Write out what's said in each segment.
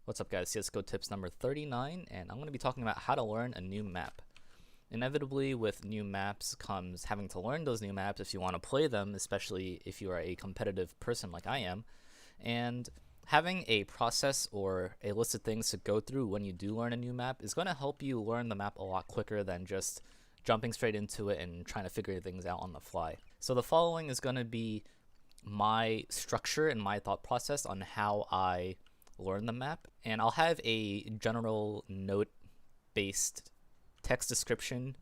What's up guys, csgo tips number 39, and I'm going to be talking about how to learn a new map. Inevitably with new maps comes having to learn those new maps if you want to play them, especially if you are a competitive person like I am, and having a process or a list of things to go through when you do learn a new map is going to help you learn the map a lot quicker than just jumping straight into it and trying to figure things out on the fly. So the following is going to be my structure and my thought process on how I learn the map, and I'll have a general note based text description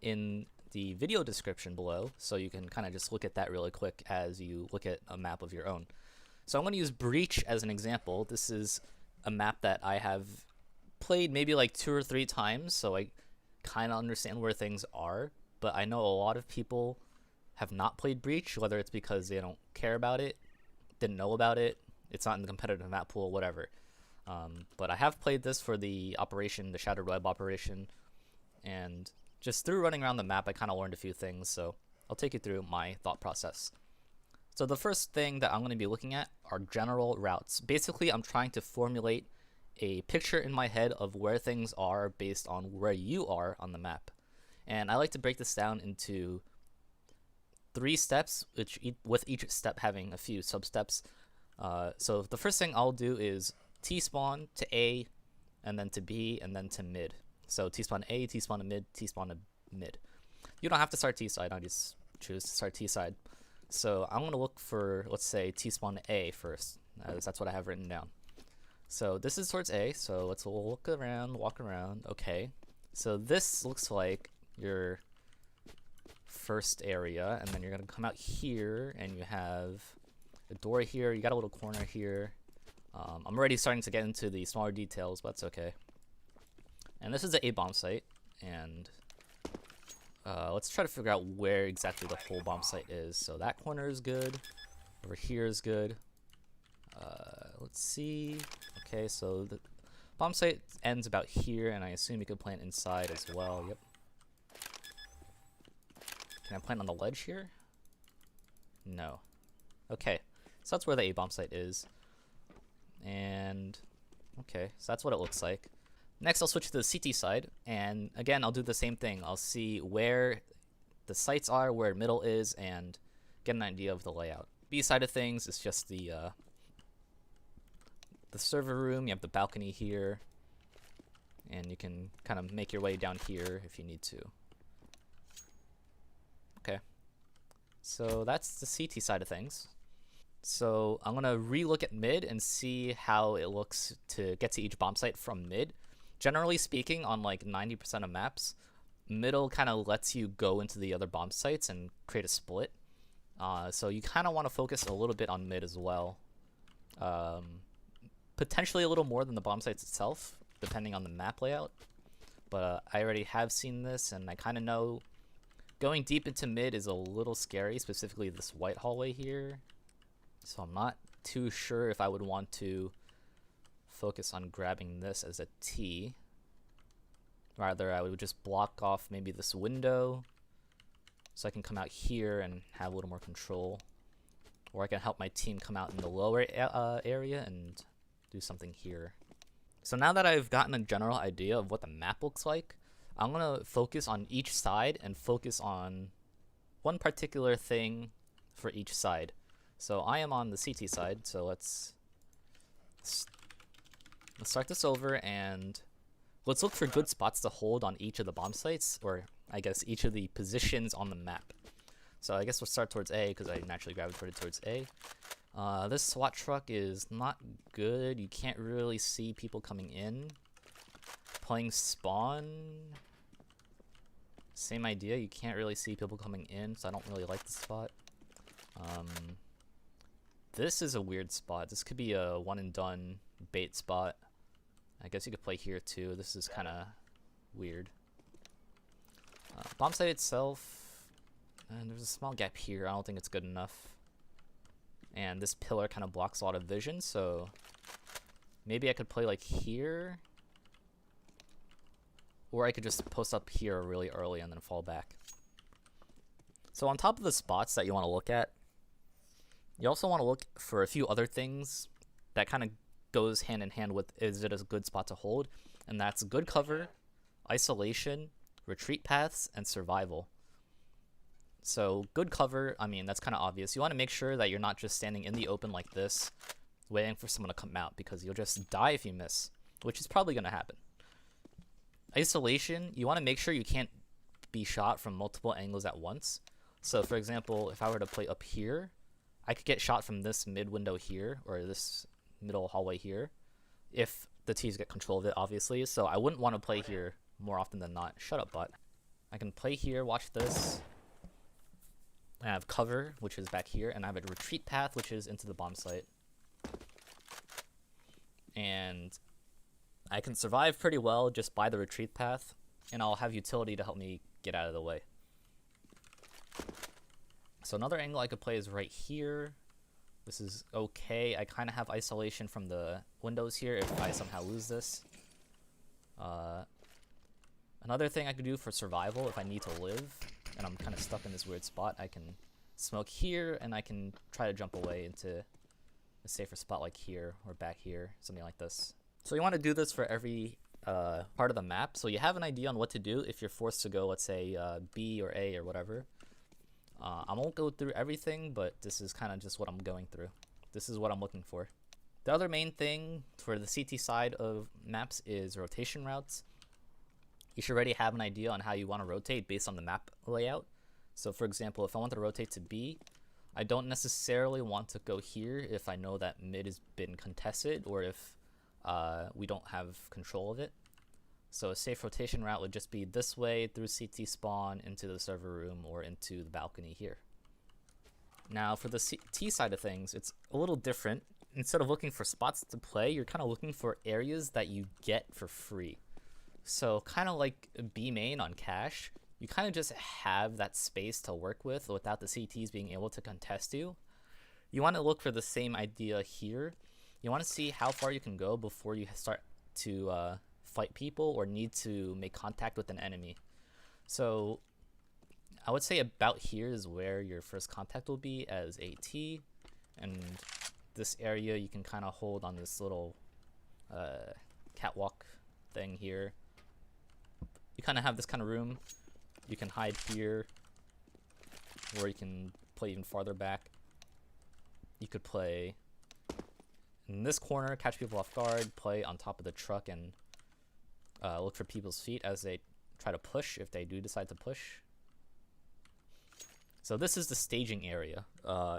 in the video description below, so you can kind of just look at that really quick as you look at a map of your own. So I'm going to use Breach as an example. This is a map that I have played maybe like 2 or 3 times, so I kind of understand where things are, but I know a lot of people have not played Breach, whether it's because they don't care about it, didn't know about it, it's not in the competitive map pool, whatever. But I have played this for the operation, the Shattered Web operation, and just through running around the map, I kind of learned a few things, so I'll take you through my thought process. So the first thing that I'm going to be looking at are general routes. Basically, I'm trying to formulate a picture in my head of where things are based on where you are on the map. And I like to break this down into 3 steps, with each step having a few sub-steps. So the first thing I'll do is T-spawn to A, and then to B, and then to mid. So T-spawn A, T-spawn to mid, T-spawn to mid. You don't have to start T-side, I just choose to start T-side. So I'm going to look for, let's say, T-spawn to A first, as that's what I have written down. So this is towards A, so let's look around, walk around. Okay, so this looks like your first area, and then you're going to come out here, and you have a door here, you got a little corner here. I'm already starting to get into the smaller details, but that's okay. And this is the A bomb site, and let's try to figure out where exactly the whole bomb site is. So that corner is good, over here is good. Let's see. Okay, so the bomb site ends about here, and I assume you could plant inside as well. Yep. Can I plant on the ledge here? No. Okay. So that's where the A bomb site is. And okay, so that's what it looks like. Next, I'll switch to the CT side, and again, I'll do the same thing. I'll see where the sites are, where middle is, and get an idea of the layout. B side of things is just the server room. You have the balcony here, and you can kind of make your way down here if you need to. Okay, so that's the CT side of things. So I'm gonna re-look at mid and see how it looks to get to each bomb site from mid. Generally speaking, on like 90% of maps, middle kind of lets you go into the other bomb sites and create a split. So you kind of want to focus a little bit on mid as well. Potentially a little more than the bomb sites itself, depending on the map layout. But I already have seen this, and I kind of know going deep into mid is a little scary, specifically this white hallway here. So I'm not too sure if I would want to focus on grabbing this as a T. Rather, I would just block off maybe this window so I can come out here and have a little more control. Or I can help my team come out in the lower area and do something here. So now that I've gotten a general idea of what the map looks like, I'm going to focus on each side and focus on one particular thing for each side. So I am on the CT side, so let's start this over, and let's look for good spots to hold on each of the bomb sites, or I guess each of the positions on the map. So I guess we'll start towards A, because I naturally gravitated towards A. This SWAT truck is not good. You can't really see people coming in. Playing spawn, same idea. You can't really see people coming in, so I don't really like the spot. This is a weird spot. This could be a one and done bait spot. I guess you could play here too. This is kind of weird. Bomb site itself, and there's a small gap here. I don't think it's good enough. And this pillar kind of blocks a lot of vision, so maybe I could play like here. Or I could just post up here really early and then fall back. So on top of the spots that you want to look at, you also want to look for a few other things that kind of goes hand in hand with, is it a good spot to hold? And that's good cover, isolation, retreat paths, and survival. So good cover, I mean, that's kind of obvious. You want to make sure that you're not just standing in the open like this, waiting for someone to come out, because you'll just die if you miss, which is probably going to happen. Isolation, you want to make sure you can't be shot from multiple angles at once. So for example, if I were to play up here, I could get shot from this mid window here, or this middle hallway here, if the T's get control of it, obviously. So I wouldn't want to play here more often than not. Shut up, bot. I can play here, watch this. I have cover, which is back here, and I have a retreat path, which is into the bomb site. And I can survive pretty well just by the retreat path, and I'll have utility to help me get out of the way. So another angle I could play is right here. This is okay. I kind of have isolation from the windows here if I somehow lose this. Another thing I could do for survival, if I need to live and I'm kind of stuck in this weird spot, I can smoke here and I can try to jump away into a safer spot like here or back here, something like this. So you want to do this for every part of the map, so you have an idea on what to do if you're forced to go, let's say, B or A or whatever. I won't go through everything, but this is kind of just what I'm going through. This is what I'm looking for. The other main thing for the CT side of maps is rotation routes. You should already have an idea on how you want to rotate based on the map layout. So for example, if I want to rotate to B, I don't necessarily want to go here if I know that mid has been contested or if we don't have control of it. So a safe rotation route would just be this way through CT spawn into the server room or into the balcony here. Now for the CT side of things, it's a little different. Instead of looking for spots to play, you're kind of looking for areas that you get for free. So kind of like B main on cache, you kind of just have that space to work with without the CTs being able to contest you. You want to look for the same idea here. You want to see how far you can go before you start to fight people or need to make contact with an enemy. So I would say about here is where your first contact will be as AT, and this area you can kind of hold on this little catwalk thing here. You kind of have this kind of room. You can hide here, or you can play even farther back. You could play in this corner, catch people off guard, play on top of the truck, and look for people's feet as they try to push, if they do decide to push. So this is the staging area,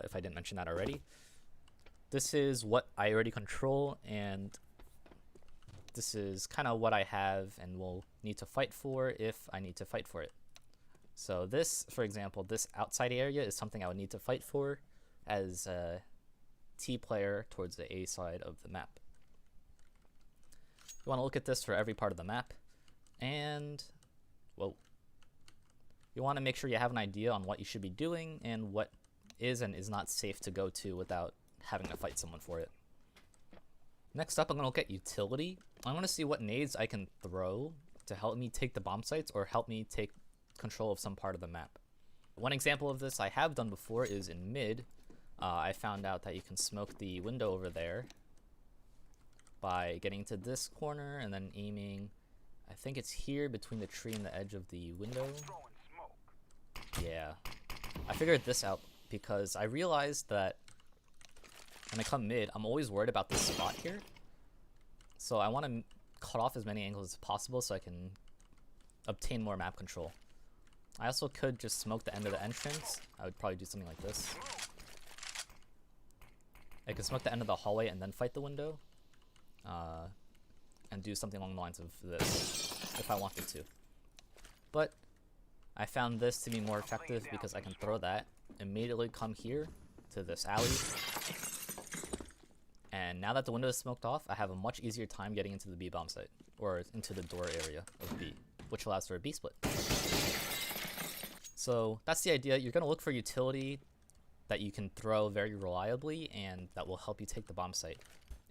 if I didn't mention that already. This is what I already control, and this is kind of what I have and will need to fight for if I need to fight for it. So this, for example, this outside area is something I would need to fight for as a T player towards the A side of the map. You want to look at this for every part of the map, and whoa, you want to make sure you have an idea on what you should be doing and what is and is not safe to go to without having to fight someone for it. Next up, I'm going to look at utility. I want to see what nades I can throw to help me take the bomb sites or help me take control of some part of the map. One example of this I have done before is in mid. I found out that you can smoke the window over there by getting to this corner and then aiming, I think it's here between the tree and the edge of the window. Yeah, I figured this out because I realized that when I come mid, I'm always worried about this spot here. So I want to cut off as many angles as possible so I can obtain more map control. I also could just smoke the end of the entrance. I would probably do something like this. I could smoke the end of the hallway and then fight the window. And do something along the lines of this if I wanted to. But I found this to be more effective because I can throw that, immediately come here to this alley. And now that the window is smoked off, I have a much easier time getting into the B bomb site, or into the door area of B, which allows for a B split. So that's the idea. You're going to look for utility that you can throw very reliably and that will help you take the bomb site.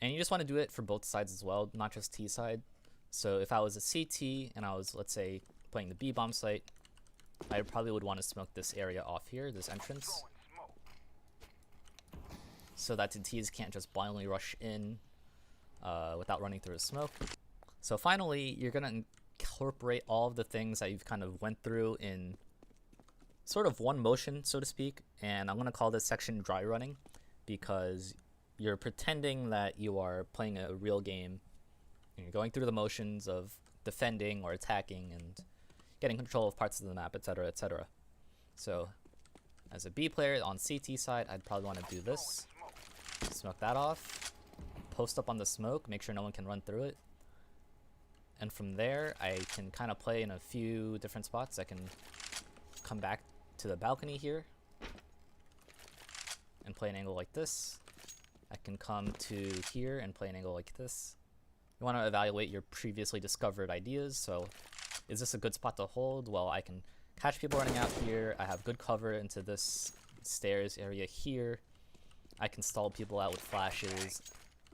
And you just want to do it for both sides as well, not just T side. So if I was a CT and I was, let's say, playing the B bomb site, I probably would want to smoke this area off here, this entrance, so that the T's can't just blindly rush in without running through a smoke. So finally, you're gonna incorporate all of the things that you've kind of went through in sort of one motion, so to speak, and I'm gonna call this section dry running because you're pretending that you are playing a real game. You're going through the motions of defending or attacking and getting control of parts of the map, etc., etc. So as a B player on CT side, I'd probably want to do this. Smoke that off. Post up on the smoke, make sure no one can run through it. And from there, I can kind of play in a few different spots. I can come back to the balcony here and play an angle like this. I can come to here and play an angle like this. You want to evaluate your previously discovered ideas. So is this a good spot to hold? Well, I can catch people running out here. I have good cover into this stairs area here. I can stall people out with flashes.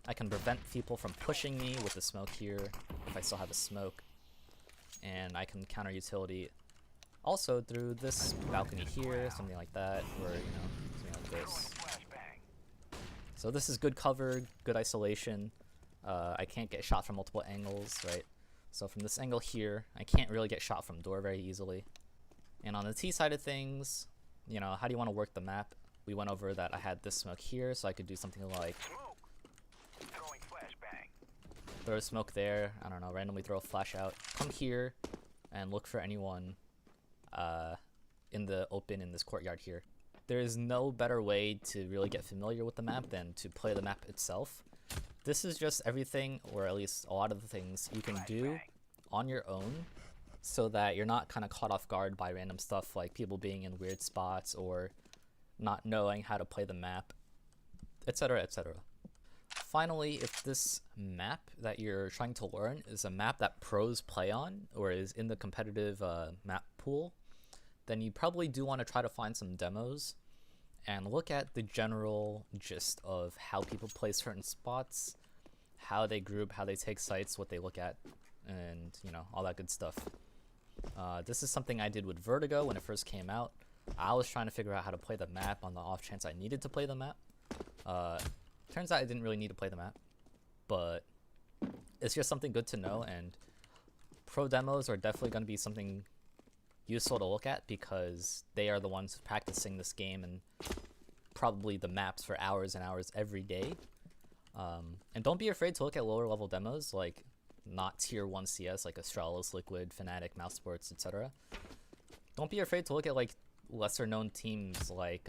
I can prevent people from pushing me with the smoke here if I still have a smoke. And I can counter utility also through this balcony here, something like that, or something like this. So this is good cover, good isolation. I can't get shot from multiple angles, right? So from this angle here, I can't really get shot from door very easily. And on the T side of things, how do you want to work the map? We went over that I had this smoke here, so I could do something like throw a smoke there, I don't know, randomly throw a flash out, come here, and look for anyone in the open in this courtyard here. There is no better way to really get familiar with the map than to play the map itself. This is just everything, or at least a lot of the things you can do on your own so that you're not kind of caught off guard by random stuff like people being in weird spots or not knowing how to play the map, etc., etc. Finally, if this map that you're trying to learn is a map that pros play on or is in the competitive map pool, then you probably do want to try to find some demos and look at the general gist of how people play certain spots, how they group, how they take sites, what they look at, and all that good stuff. This is something I did with Vertigo when it first came out. I was trying to figure out how to play the map on the off chance I needed to play the map. Turns out I didn't really need to play the map, but it's just something good to know, and pro demos are definitely going to be something useful to look at because they are the ones practicing this game and probably the maps for hours and hours every day. And don't be afraid to look at lower level demos, like not tier 1 CS like Astralis, Liquid, Fnatic, Mousesports, etc. Don't be afraid to look at like lesser known teams like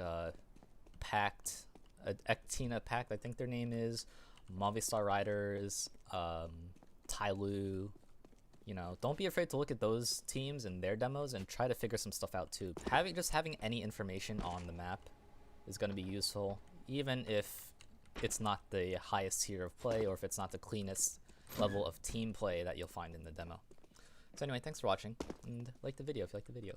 Pact, Ectina Pact, I think their name is, Movistar Riders, Tyloo. Don't be afraid to look at those teams and their demos and try to figure some stuff out too. Having any information on the map is going to be useful, even if it's not the highest tier of play or if it's not the cleanest level of team play that you'll find in the demo. So anyway, thanks for watching, and like the video if you like the video.